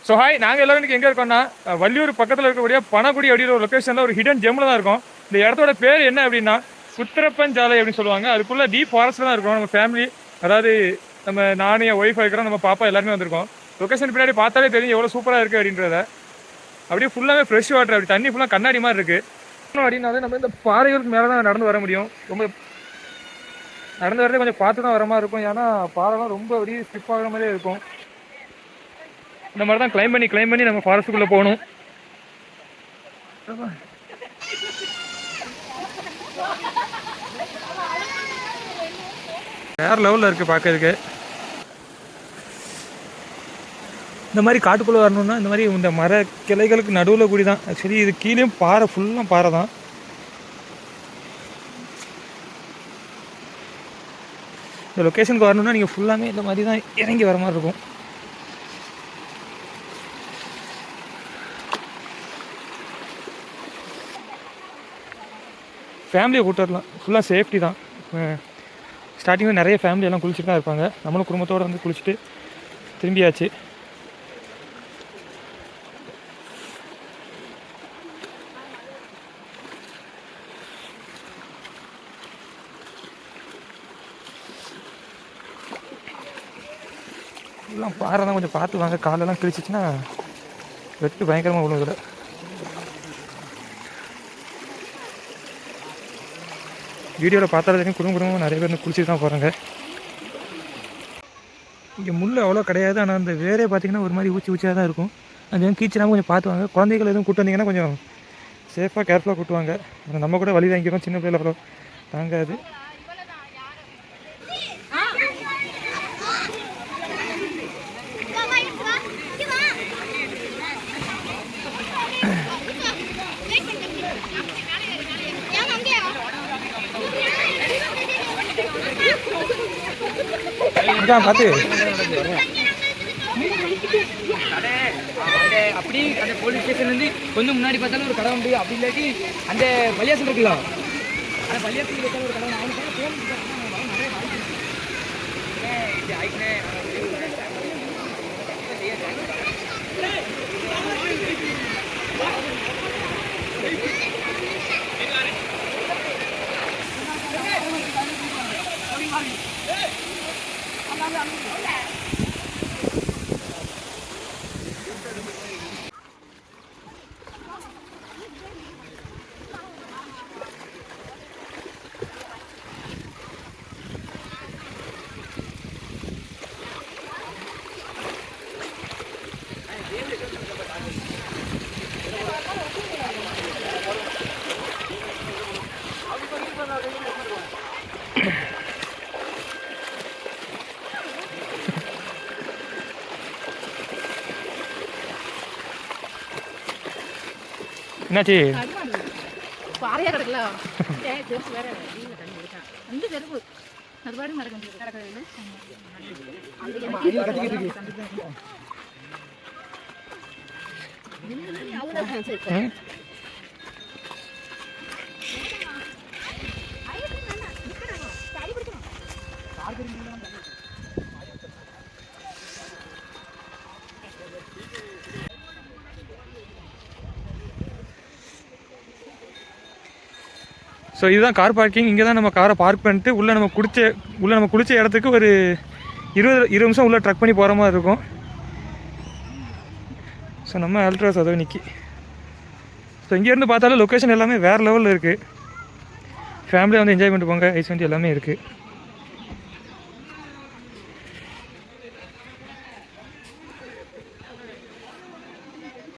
So hi, நாங்கள் எல்லோரும் இன்றைக்கி எங்கே இருக்கோம்னா வள்ளியூர் பக்கத்தில் இருக்கக்கூடிய பனகுடி அப்படின்ற ஒரு லொக்கேஷனில் ஒரு ஹிடன் ஜெம்மில் தான் இருக்கும். இந்த இடத்தோட பேர் என்ன அப்படின்னா புத்திரப்பஞ்சாலை அப்படின்னு சொல்லுவாங்க. அதுக்குள்ளே டீப் ஃபாரஸ்ட்டில் தான் இருக்கும். நம்ம ஃபேமிலி, அதாவது நம்ம நானும் என் ஒய்ஃப் இருக்கிறோம், நம்ம பாப்பா எல்லாருமே வந்திருக்கோம். லொக்கேஷன் பின்னாடி பார்த்தாலே தெரியும் எவ்வளோ சூப்பராக இருக்குது அப்படின்றத. அப்படியே ஃபுல்லாகவே ஃப்ரெஷ் வாட்டர், அப்படி தண்ணி ஃபுல்லாக கண்ணாடி மாதிரி இருக்குது. அப்படின்னாலே நம்ம இந்த பாறைகளுக்கு மேலே தான் நடந்து வர முடியும். ரொம்ப நடந்து வரதே கொஞ்சம் பார்த்து தான் வர மாதிரி இருக்கும். ஏன்னா பாறைலாம் ரொம்ப அப்படியே ஸ்லிப் ஆகிற மாதிரியே இருக்கும். இந்த மாதிரி தான் கிளைம் பண்ணி நம்ம ஃபாரஸ்ட்டுக்குள்ளே போகணும். வேறு லெவலில் இருக்குது பார்க்கறதுக்கு. இந்த மாதிரி காட்டுக்குள்ளே வரணும்னா இந்த மாதிரி இந்த மர கிளைகளுக்கு நடுவில் கூடி தான். ஆக்சுவலி இது கீழேயும் பாறை, ஃபுல்லாக பாறை தான். இந்த லொக்கேஷனுக்கு வரணும்னா நீங்கள் ஃபுல்லாமே இந்த மாதிரி தான் இறங்கி வர மாதிரி இருக்கும். ஃபேமிலியை கூட்டு வரலாம், ஃபுல்லாக சேஃப்டி தான். ஸ்டார்டிங்கில் நிறைய ஃபேமிலியெல்லாம் குளிச்சுட்டு தான் இருப்பாங்க. நம்மளும் குடும்பத்தோடு வந்து குளிச்சுட்டு திரும்பியாச்சு. எல்லாம் பாறை தான், கொஞ்சம் பார்த்து வாங்க. காலெல்லாம் கிழிச்சிச்சின்னா வெட்டு பயங்கரமாக விழும். இதில் வீடியோவில் பார்த்தாலும் குடும்பமாக நிறைய பேர் குளிச்சுட்டு தான் போகிறாங்க. இங்கே முள் அவ்வளோ கிடையாது, ஆனால் அந்த வேரே பார்த்திங்கன்னா ஒரு மாதிரி ஊச்சியாக தான் இருக்கும். அது எதுவும் கீச்சினாமல் கொஞ்சம் பார்த்துவாங்க. குழந்தைகள் எதுவும் கூட்டு வந்தீங்கன்னா கொஞ்சம் சேஃபாக கேர்ஃபுல்லாக கூட்டுவாங்க. நம்ம கூட வழி வாங்கிக்கிறோம், சின்ன பிள்ளைல அவ்வளோ தாங்காது. பார்த்து அப்படி அந்த போலீஸ் ஸ்டேஷன்லேருந்து கொஞ்சம் முன்னாடி பார்த்தாலும் ஒரு கடை உண்டு. அப்படி இல்லாட்டி அந்த பள்ளியாசல் இருக்குல்ல, அந்த பள்ளியாசல் பார்த்தாலும் ஒரு கடை. என்னாச்சு? பாறையா கிடக்கல, செருப்பு வேற அந்த செருப்பு அது பாடி நடக்கிறது. ஸோ இதுதான் கார் பார்க்கிங். இங்கே தான் நம்ம காரை பார்க் பண்ணிட்டு உள்ளே நம்ம குளிச்ச இடத்துக்கு ஒரு 20 நிமிஷம் உள்ளே ட்ரக் பண்ணி போகிற மாதிரி இருக்கும். ஸோ நம்ம அல்ட்ராஸ் அதை நிற்கி. ஸோ இங்கேருந்து பார்த்தாலும் லொக்கேஷன் எல்லாமே வேறு லெவலில் இருக்குது. ஃபேமிலியாக வந்து என்ஜாய் பண்ணிட்டு போங்க. ஐஸ் வண்டி எல்லாமே இருக்குது.